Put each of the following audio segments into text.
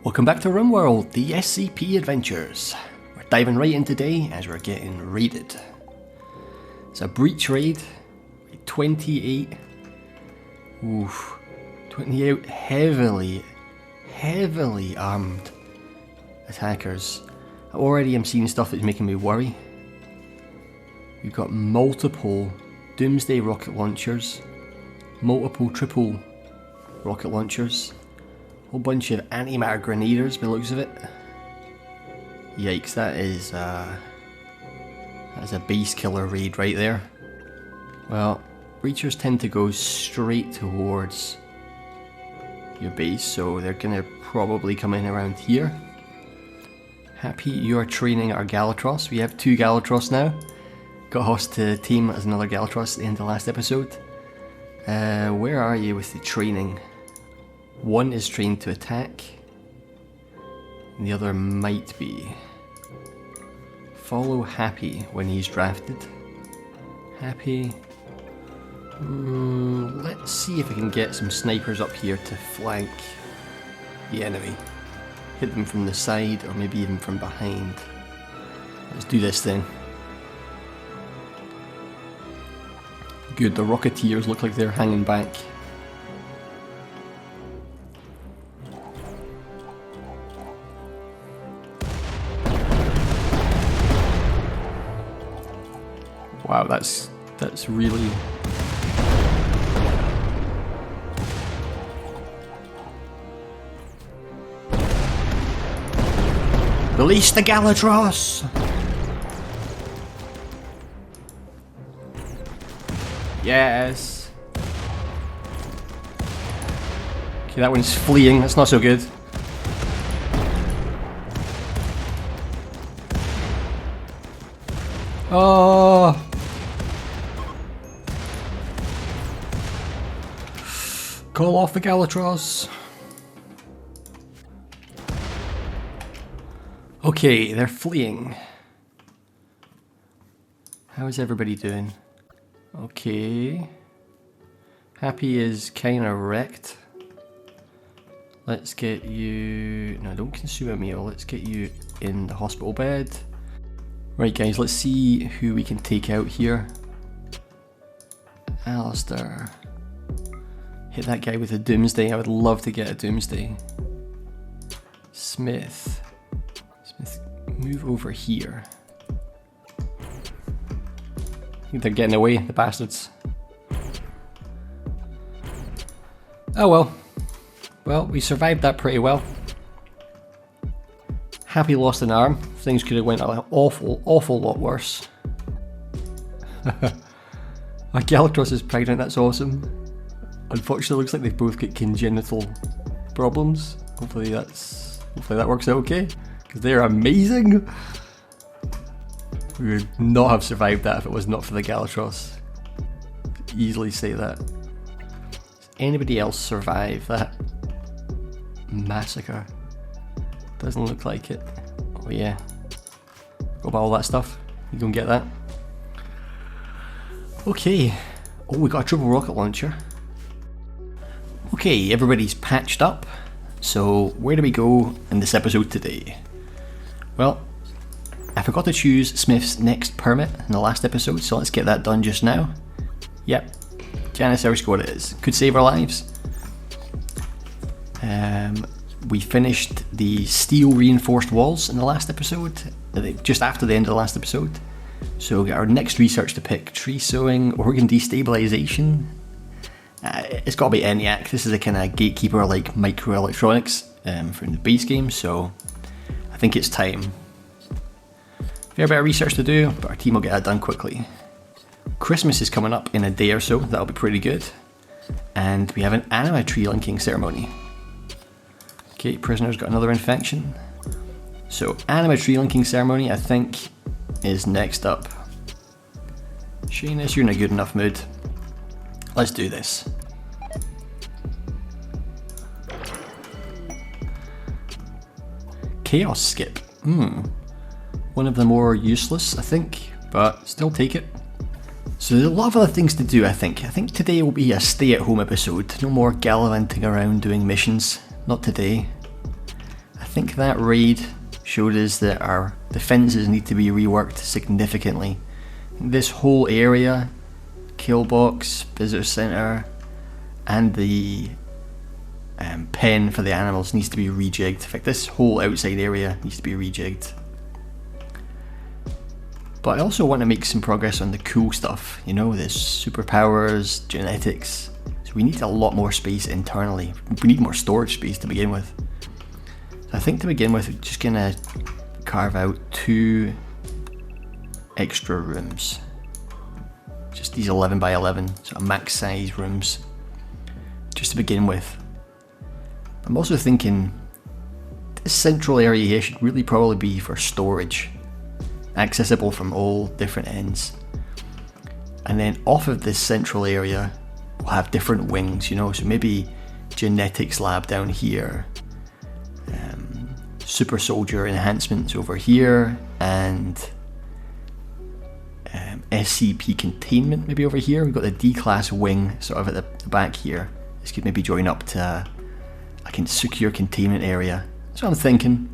Welcome back to Rimworld, the SCP adventures. We're diving right in today as we're getting raided. It's a breach raid, 28, 28 heavily armed attackers. I already am seeing stuff that's making me worry. We've got multiple Doomsday rocket launchers, multiple triple rocket launchers, whole bunch of antimatter grenadiers by the looks of it. Yikes, that's a base killer raid right there. Well, breachers tend to go straight towards your base, so they're gonna probably come in around here. Happy you are training our Gallatros. We have 2 Gallatros now. Got Hoss to team as another Gallatros at the end of the last episode. Where are you with the training? One is trained to attack, and the other might be. Follow Happy when he's drafted. Happy. Let's see if I can get some snipers up here to flank the enemy. Hit them from the side, or maybe even from behind. Let's do this then. Good, the Rocketeers look like they're hanging back. Wow, that's really... Release the Gallatros! Yes! Okay, that one's fleeing, that's not so good. Oh! Call off the Gallatros. Okay, they're fleeing. How is everybody doing? Okay. Happy is kinda wrecked. Let's get you... No, don't consume a meal. Let's get you in the hospital bed. Right guys, let's see who we can take out here. Alistair. Hit that guy with a Doomsday. I would love to get a Doomsday. Smith, move over here. I think they're getting away, the bastards. Oh well. Well, we survived that pretty well. Happy lost an arm. Things could have went an awful lot worse. My Gallatros is pregnant, that's awesome. Unfortunately, it looks like they've both got congenital problems. Hopefully that works out okay, because they're amazing. We would not have survived that if it was not for the Gallatros. Easily say that. Does anybody else survive that massacre? Doesn't look like it. Oh yeah. Go about all that stuff. You go and get that. Okay. Oh, we got a triple rocket launcher. Okay, everybody's patched up. So where do we go in this episode today? Well, I forgot to choose Smith's next permit in the last episode, so let's get that done just now. Yep, Janissary Squad it is. Could save our lives. We finished the steel reinforced walls in the last episode, just after the end of the last episode. So we got our next research to pick: tree sowing, organ destabilization. It's got to be ENIAC. This is a kind of gatekeeper like microelectronics from the base game, so I think it's time. Fair bit of research to do, but our team will get that done quickly. Christmas is coming up in a day or so, that'll be pretty good. And we have an anima tree linking ceremony. Okay, prisoner's got another infection. So, anima tree linking ceremony, I think, is next up. Shayness, you're in a good enough mood. Let's do this. Chaos skip. One of the more useless, I think, but still take it. So there's a lot of other things to do, I think. I think today will be a stay-at-home episode. No more gallivanting around doing missions. Not today. I think that raid showed us that our defences need to be reworked significantly. This whole area, kill box, visitor centre, and the pen for the animals needs to be rejigged. In fact, this whole outside area needs to be rejigged. But I also want to make some progress on the cool stuff, you know, the superpowers, genetics. So we need a lot more space internally. We need more storage space to begin with. So I think to begin with, we're just going to carve out 2 extra rooms. Just these 11 by 11, sort of max size rooms, just to begin with. I'm also thinking this central area here should really probably be for storage, accessible from all different ends. And then off of this central area, we'll have different wings, you know, so maybe genetics lab down here, super soldier enhancements over here, and SCP containment maybe over here. We've got the D-class wing sort of at the back here. This could maybe join up to a secure containment area. That's what I'm thinking.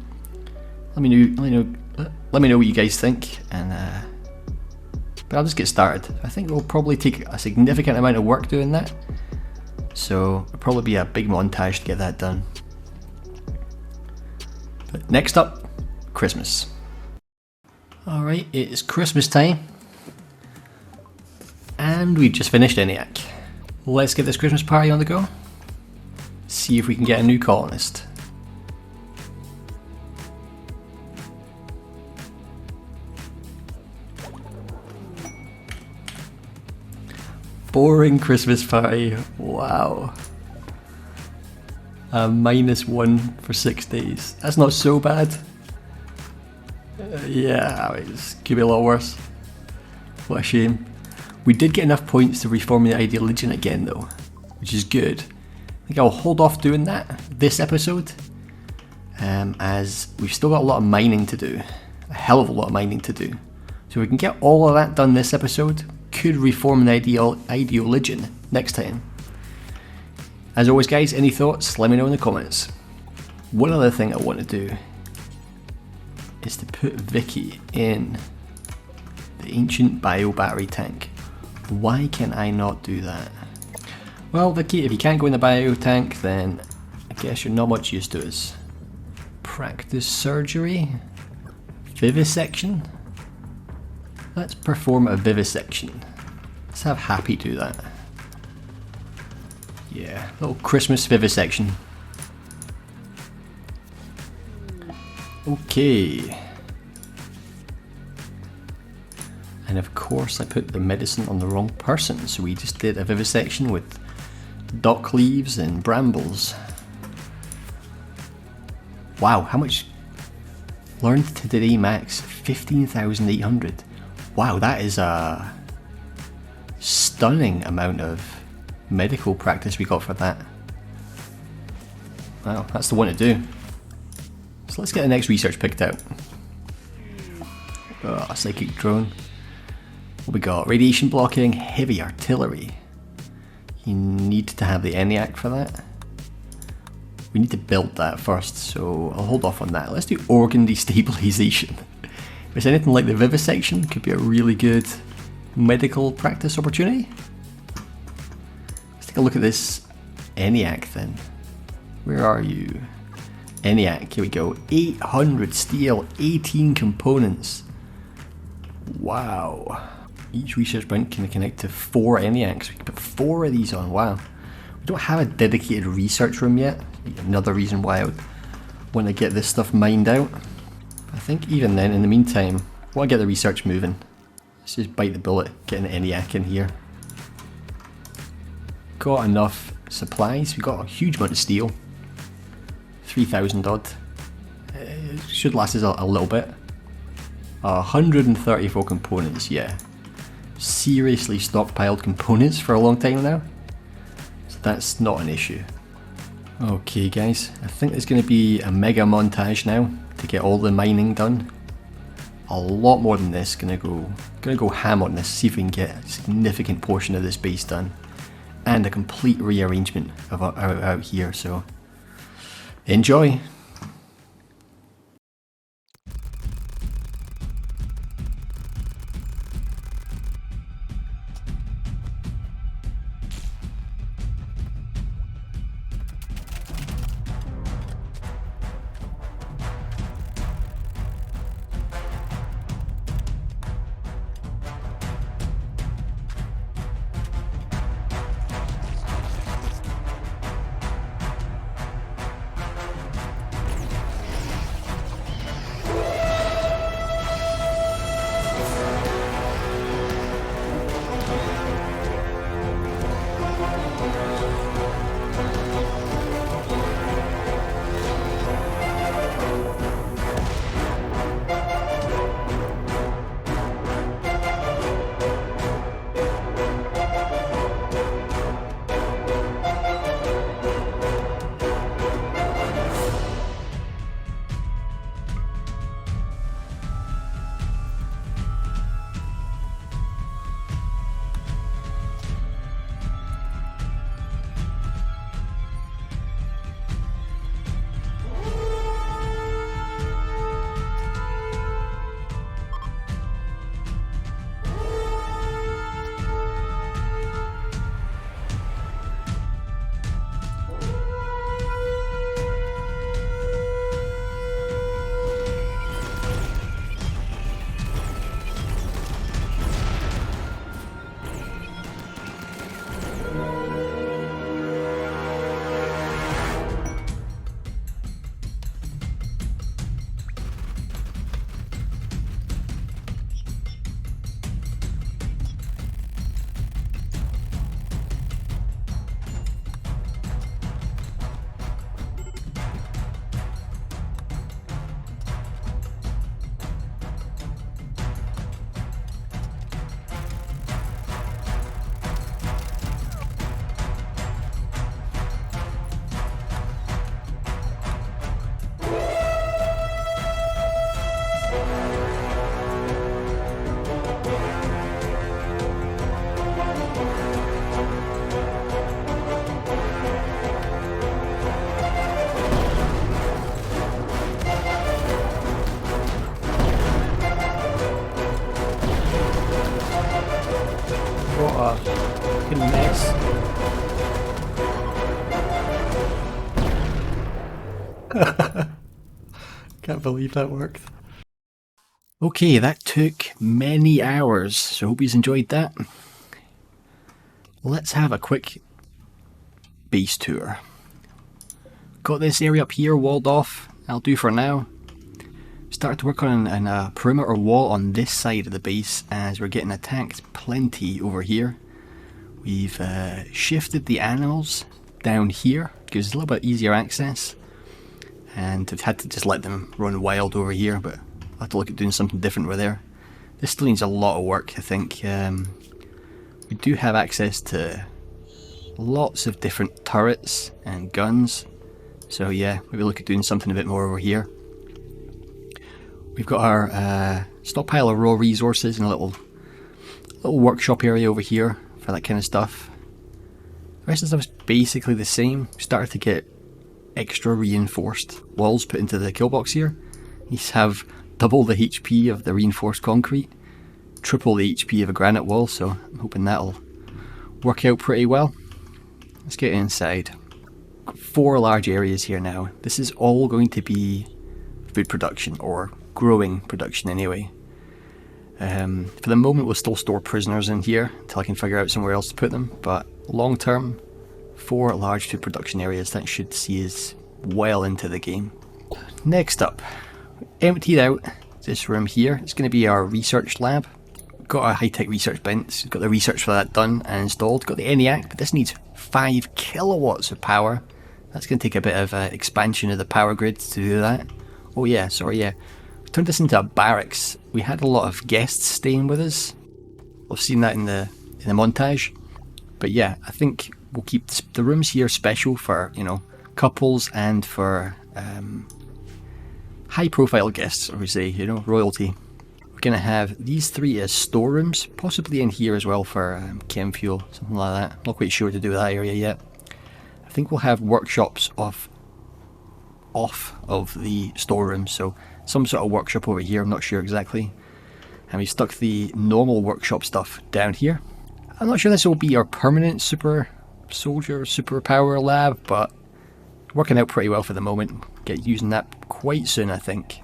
Let me know what you guys think, and but I'll just get started. I think it'll probably take a significant amount of work doing that, so it'll probably be a big montage to get that done. But next up, Christmas. Alright, it's Christmas time, and we've just finished ENIAC. Let's get this Christmas party on the go. See if we can get a new colonist. Boring Christmas party, wow. A -1 for 6 days. That's not so bad. Yeah, it could be a lot worse. What a shame. We did get enough points to reform the Ideal Legion again though, which is good. I think I'll hold off doing that this episode, as we've still got a lot of mining to do. A hell of a lot of mining to do. So if we can get all of that done this episode, could reform an Ideal Legion next time. As always guys, any thoughts, let me know in the comments. One other thing I want to do is to put Vicky in the ancient bio battery tank. Why can I not do that? Well Vicky, if you can't go in the bio tank, then I guess you're not much use to us. Practice surgery? Vivisection? Let's perform a vivisection. Let's have Happy do that. Yeah, little Christmas vivisection. Okay. And of course I put the medicine on the wrong person, so we just did a vivisection with dock leaves and brambles. Wow, how much learned today max? 15,800. Wow, that is a stunning amount of medical practice we got for that. Wow, that's the one to do. So let's get the next research picked out. Oh, psychic drone. What we got? Radiation blocking, heavy artillery. You need to have the ENIAC for that. We need to build that first, so I'll hold off on that. Let's do organ destabilization. If it's anything like the vivisection, it could be a really good medical practice opportunity. Let's take a look at this ENIAC then. Where are you? ENIAC, here we go. 800 steel, 18 components. Wow. Each research point can connect to 4 ENIACs. We can put 4 of these on, wow. We don't have a dedicated research room yet. Another reason why I would want to get this stuff mined out. I think even then, in the meantime, I want to get the research moving. Let's just bite the bullet, get an ENIAC in here. Got enough supplies, we got a huge amount of steel. 3,000 odd. It should last us a little bit. 134 components, yeah. Seriously stockpiled components for a long time now. So that's not an issue. Okay guys, I think there's going to be a mega montage now to get all the mining done. A lot more than this. Gonna go ham on this, see if we can get a significant portion of this base done. And a complete rearrangement of out here, so enjoy! What a fucking mess. Can't believe that worked. Okay, that took many hours, so hope you enjoyed that. Let's have a quick base tour. Got this area up here walled off, that'll do for now. Started to work on a perimeter wall on this side of the base as we're getting attacked plenty over here. We've shifted the animals down here, gives us a little bit easier access. And we've had to just let them run wild over here, but I'll have to look at doing something different with there. This still needs a lot of work, I think. We do have access to lots of different turrets and guns. So yeah, maybe look at doing something a bit more over here. We've got our stockpile of raw resources and a little workshop area over here for that kind of stuff. The rest of the stuff is basically the same. We started to get extra reinforced walls put into the kill box here. These have double the HP of the reinforced concrete, triple the HP of a granite wall, so I'm hoping that'll work out pretty well. Let's get inside. Got 4 large areas here now. This is all going to be food production, or growing production anyway. For the moment we'll still store prisoners in here until I can figure out somewhere else to put them, but long term, 4 large food production areas, that should see us well into the game. Next up, emptied out this room here. It's going to be our research lab. Got a high-tech research bench, got the research for that done and installed. Got the ENIAC, but this needs 5 kilowatts of power That's going to take a bit of expansion of the power grid to do that. Oh yeah, sorry, yeah. We turned this into a barracks. We had a lot of guests staying with us. We've seen that in the montage. But yeah, I think we'll keep the rooms here special for, you know, couples and for high profile guests, I would say, you know, royalty. We're going to have these 3 as storerooms, possibly in here as well for chem fuel, something like that. Not quite sure what to do with that area yet. I think we'll have workshops off of the storeroom, so some sort of workshop over here, I'm not sure exactly. And we stuck the normal workshop stuff down here. I'm not sure this will be our permanent super soldier, superpower lab, but working out pretty well for the moment. Get using that quite soon, I think.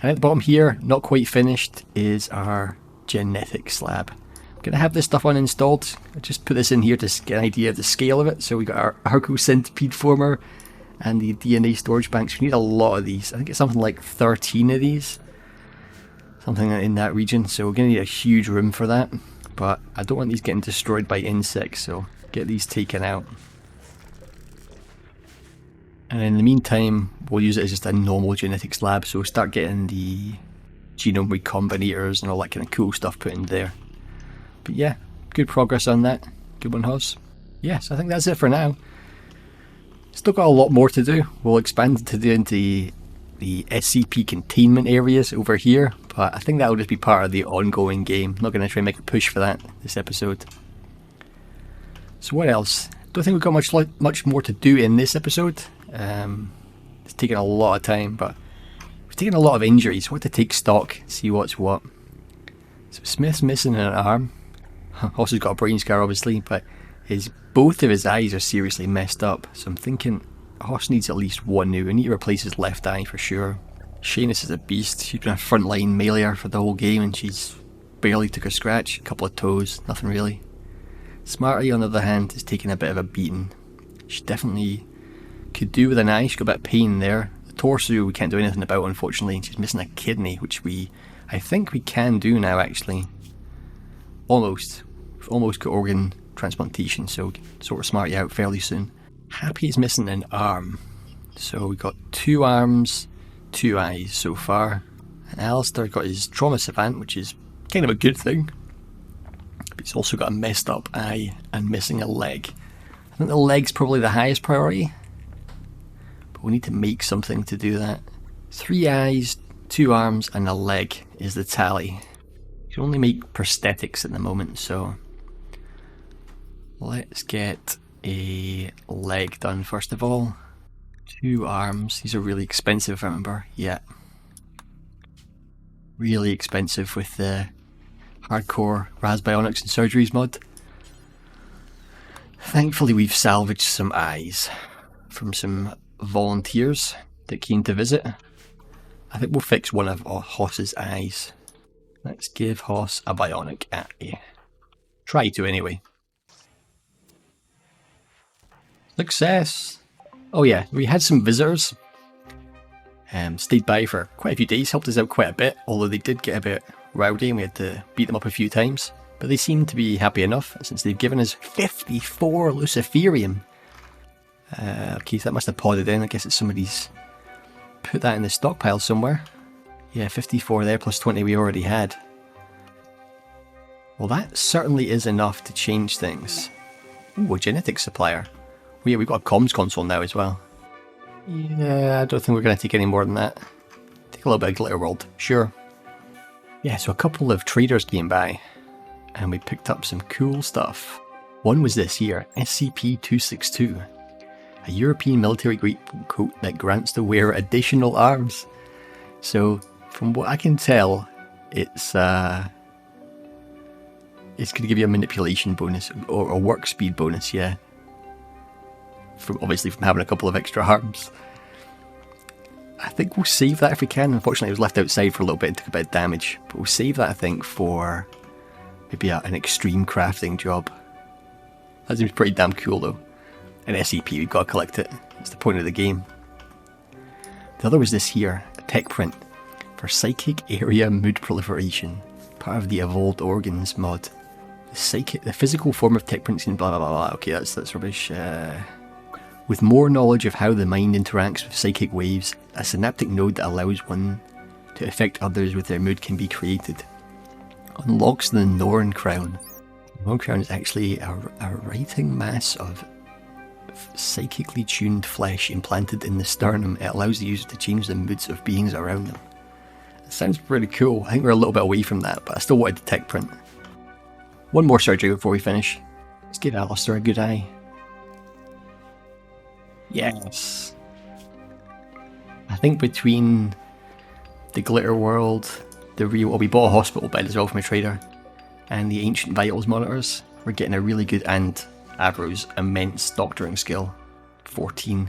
And at the bottom here, not quite finished, is our genetics lab. I'm going to have this stuff uninstalled. I just put this in here to get an idea of the scale of it. So we got our Arco centipede former and the DNA storage banks. We need a lot of these. I think it's something like 13 of these. Something in that region. So we're going to need a huge room for that. But I don't want these getting destroyed by insects, so get these taken out. And in the meantime, we'll use it as just a normal genetics lab. So we'll start getting the genome recombinators and all that kind of cool stuff put in there. But yeah, good progress on that. Good one, Hus. Yes, I think that's it for now. Still got a lot more to do. We'll expand to do into the SCP containment areas over here, but I think that will just be part of the ongoing game. I'm not going to try and make a push for that this episode. So what else? Don't think we've got much more to do in this episode. It's taken a lot of time, but we've taken a lot of injuries. We have to take stock, see what's what. So Smith's missing an arm. Also got a brain scar, obviously, but both of his eyes are seriously messed up. So I'm thinking Hoss needs at least one new. We need to replace his left eye for sure. Shanus is a beast. She's been a frontline meleeer for the whole game, and she's barely took a scratch. A couple of toes, nothing really. Smarty, on the other hand, is taking a bit of a beating. She definitely could do with an eye. She's got a bit of pain there. The torso we can't do anything about, unfortunately. She's missing a kidney, which I think we can do now, actually. Almost. We've almost got organ transplantation, so we can sort of Smarty out fairly soon. Happy is missing an arm. So we got 2 arms, 2 eyes so far. And Alistair got his trauma savant, which is kind of a good thing. But he's also got a messed up eye and missing a leg. I think the leg's probably the highest priority. But we need to make something to do that. 3 eyes, 2 arms and a leg is the tally. You can only make prosthetics at the moment, so let's get a leg done first of all. 2 arms, these are really expensive, remember? Yeah. Really expensive with the hardcore Rasbionics and surgeries mod. Thankfully we've salvaged some eyes from some volunteers that came to visit. I think we'll fix one of Hoss's eyes. Let's give Hoss a bionic eye. Try to anyway. Success! Oh yeah, we had some visitors. Stayed by for quite a few days, helped us out quite a bit, although they did get a bit rowdy and we had to beat them up a few times. But they seem to be happy enough since they've given us 54 Luciferium. Okay, so that must have podded in. I guess it's somebody's put that in the stockpile somewhere. Yeah, 54 there plus 20 we already had. Well, that certainly is enough to change things. Ooh, a genetics supplier. Oh, yeah, we've got a comms console now as well. Yeah, I don't think we're going to take any more than that. Take a little bit of Glitter World, sure. Yeah, so a couple of traders came by and we picked up some cool stuff. One was this here, SCP-262. A European military greatcoat that grants the wearer additional arms. So, from what I can tell, it's going to give you a manipulation bonus, or a work speed bonus, yeah. Obviously from having a couple of extra arms. I think we'll save that if we can. Unfortunately it was left outside for a little bit and took a bit of damage. But we'll save that, I think, for maybe an extreme crafting job. That seems pretty damn cool though. An SCP, we've got to collect it. That's the point of the game. The other was this here, a tech print for psychic area mood proliferation. Part of the evolved organs mod. The physical form of tech prints in blah blah blah blah. Okay, that's rubbish. With more knowledge of how the mind interacts with psychic waves, a synaptic node that allows one to affect others with their mood can be created. Unlocks the Norn Crown. The Norn Crown is actually a writing mass of psychically tuned flesh implanted in the sternum. It allows the user to change the moods of beings around them. It sounds pretty cool. I think we're a little bit away from that, but I still wanted to tech print. One more surgery before we finish. Let's give Alistair a good eye. Yes. I think between the Glitter World, the real... we bought a hospital bed as well from a trader, and the Ancient Vitals monitors, we're getting a really good... and Avro's immense doctoring skill. 14.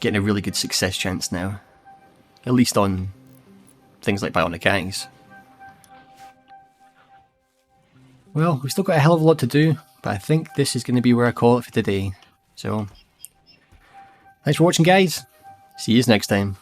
Getting a really good success chance now. At least on things like bionic eyes. Well, we've still got a hell of a lot to do, but I think this is going to be where I call it for today. So, thanks for watching, guys. See you next time.